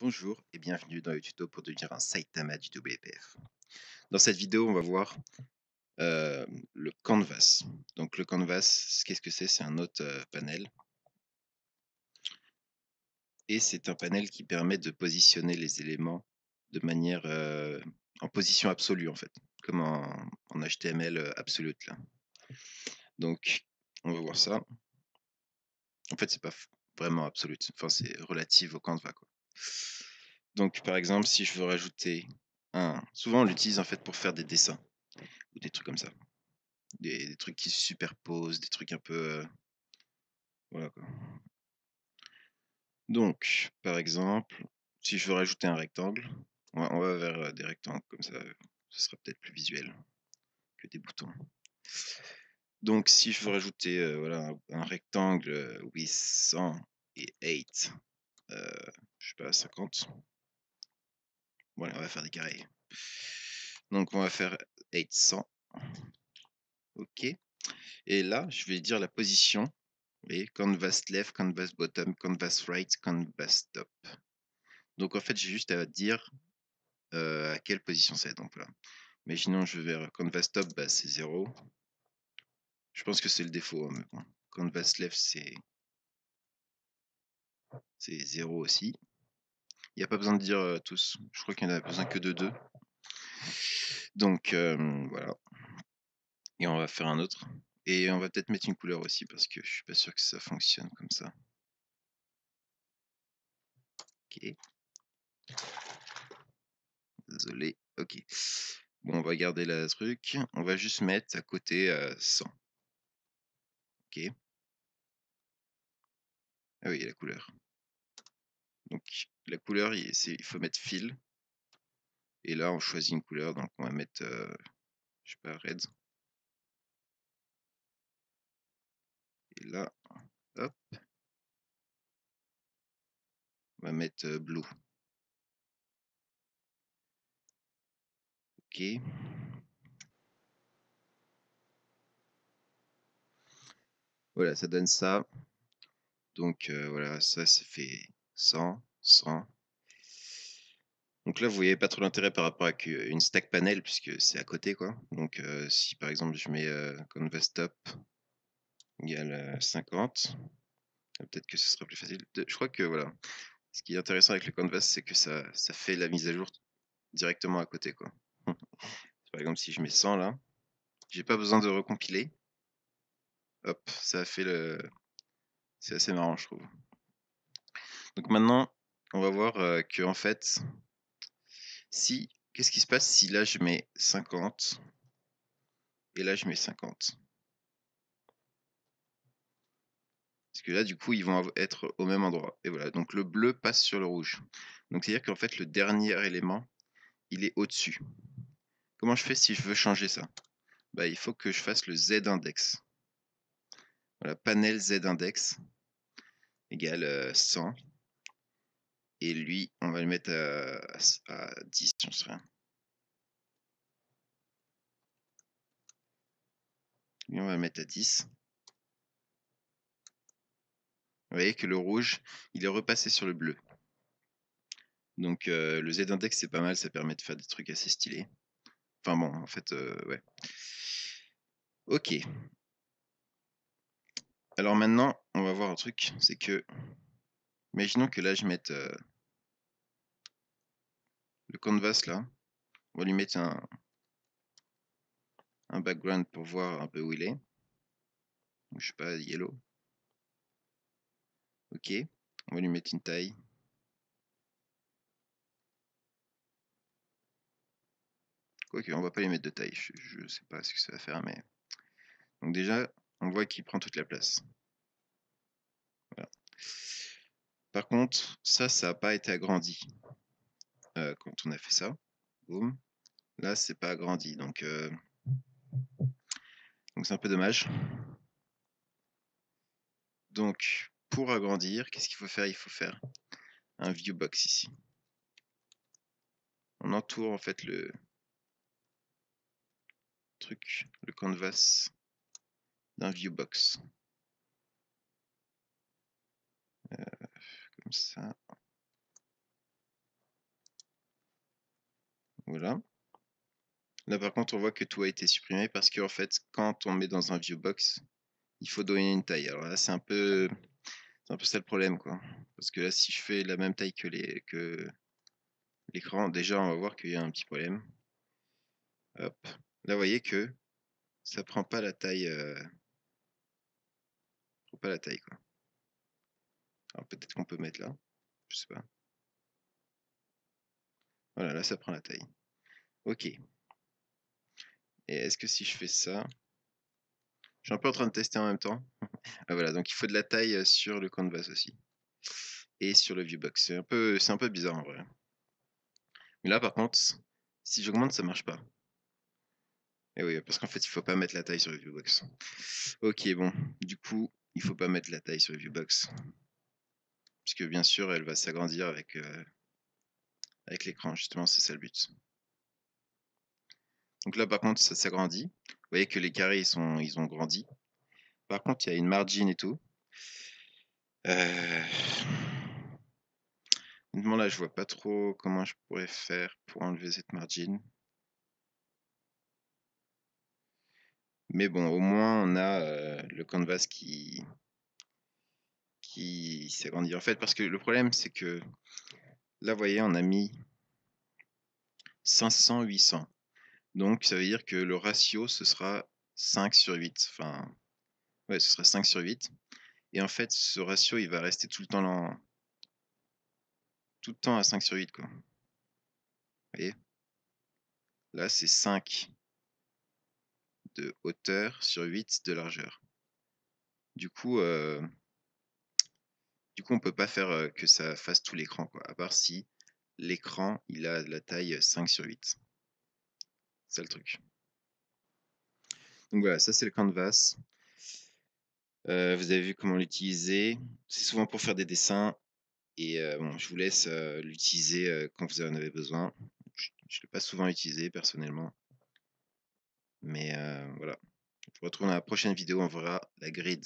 Bonjour et bienvenue dans le tuto pour devenir un Saitama du WPF. Dans cette vidéo, on va voir le canvas. Donc le canvas, qu'est-ce que c'est? C'est un autre panel et c'est un panel qui permet de positionner les éléments de manière en position absolue en fait, comme en HTML absolute là. Donc on va voir ça. En fait, c'est pas vraiment absolute. Enfin, c'est relatif au canvas quoi. Donc par exemple, si je veux rajouter souvent on l'utilise en fait pour faire des dessins ou des trucs comme ça. Des trucs qui se superposent, des trucs un peu, voilà quoi. Donc, par exemple, si je veux rajouter un rectangle, on va vers, des rectangles comme ça, ce sera peut-être plus visuel que des boutons. Donc si je veux rajouter, voilà un rectangle, with 100 et 8, je sais pas 50. Voilà, on va faire des carrés. Donc on va faire 800. OK, et là, je vais dire la position. Vous voyez? Canvas left, canvas bottom, canvas right, canvas top. Donc en fait, j'ai juste à dire, à quelle position c'est. Donc voilà. Imaginons je vais vers canvas top, bah, c'est 0. Je pense que c'est le défaut, hein, mais bon. Canvas left, c'est 0 aussi. Il y a pas besoin de dire, tous. Je crois qu'il y en a besoin que de 2. Donc voilà, et on va faire un autre et on va peut-être mettre une couleur aussi parce que je suis pas sûr que ça fonctionne comme ça. OK. Désolé. OK. Bon, on va garder la truc. On va juste mettre à côté, 100. OK. Ah oui, il y a la couleur. Donc la couleur, il faut mettre fill, et là on choisit une couleur, donc on va mettre, je sais pas, red, et là, hop, on va mettre, blue. OK. Voilà, ça donne ça. Donc voilà, ça fait 100, 100. Donc là, vous voyez pas trop l'intérêt par rapport à une stack panel puisque c'est à côté, quoi. Donc si par exemple je mets, canvas top égale, 50, peut-être que ce sera plus facile. Je crois que voilà, ce qui est intéressant avec le canvas, c'est que ça fait la mise à jour directement à côté, quoi. Par exemple, si je mets 100 là, j'ai pas besoin de recompiler. Hop, ça a fait le c'est assez marrant, je trouve. Donc maintenant, on va voir, qu'en fait, si qu'est-ce qui se passe si là je mets 50 et là je mets 50? Parce que là, du coup, ils vont être au même endroit et voilà, donc le bleu passe sur le rouge. Donc c'est-à-dire qu'en fait, le dernier élément, il est au-dessus. Comment je fais si je veux changer ça? Bah, il faut que je fasse le Z index. Voilà, panel Z index égale, 100, et lui, on va le mettre à 10, j'en sais rien. Lui, on va le mettre à 10. Vous voyez que le rouge, il est repassé sur le bleu. Donc le Z index, c'est pas mal, ça permet de faire des trucs assez stylés. Enfin bon, en fait, ouais. OK. Alors maintenant, on va voir un truc, c'est que, imaginons que là je mette, le canvas là, on va lui mettre un background pour voir un peu où il est. Je sais pas, yellow. OK. On va lui mettre une taille. Quoique, on va pas lui mettre de taille, je sais pas ce que ça va faire, mais donc déjà, on voit qu'il prend toute la place. Voilà. Par contre, ça a pas été agrandi, quand on a fait ça. Boum. Là, c'est pas agrandi, donc c'est un peu dommage. Donc pour agrandir, qu'est-ce qu'il faut faire? Il faut faire un viewbox ici. On entoure en fait le truc, le canvas d'un viewbox. Comme ça. Voilà. Là, par contre, on voit que tout a été supprimé parce qu'en fait, quand on met dans un viewbox, il faut donner une taille. Alors là, c'est un peu ça le problème, quoi. Parce que là, si je fais la même taille que l'écran, déjà, on va voir qu'il y a un petit problème. Hop. Là, vous voyez que ça prend pas la taille, prend pas la taille, quoi. Alors peut-être qu'on peut mettre là, je sais pas. Voilà, là, ça prend la taille. Ok. Et est-ce que si je fais ça, je suis un peu en train de tester en même temps. Ah voilà, donc il faut de la taille sur le canvas aussi. Et sur le viewbox. C'est un peu bizarre en vrai. Mais là, par contre, si j'augmente, ça marche pas. Et oui, parce qu'en fait, il faut pas mettre la taille sur le viewbox. Ok, bon. Du coup, il faut pas mettre la taille sur le viewbox. Puisque bien sûr, elle va s'agrandir avec l'écran. Justement, c'est ça le but. Donc là, par contre, ça s'agrandit. Vous voyez que les carrés, ils ont grandi. Par contre, il y a une margin et tout. Honnêtement, là, je vois pas trop comment je pourrais faire pour enlever cette margin. Mais bon, au moins, on a le canvas qui s'agrandit. En fait, parce que le problème, c'est que là, vous voyez, on a mis 500, 800. Donc, ça veut dire que le ratio, ce sera 5 sur 8. Enfin, ouais, ce sera 5 sur 8. Et en fait, ce ratio, il va rester tout le temps à 5 sur 8, quoi. Vous voyez? Là, c'est 5 de hauteur sur 8 de largeur. Du coup, on peut pas faire que ça fasse tout l'écran, quoi. À part si l'écran, il a la taille 5 sur 8. C'est ça le truc. Donc voilà, ça c'est le canvas. Vous avez vu comment l'utiliser. C'est souvent pour faire des dessins. Et bon, je vous laisse l'utiliser quand vous en avez besoin. Je ne l'ai pas souvent utilisé personnellement. Mais voilà. Je vous retrouve dans la prochaine vidéo, on verra la grid.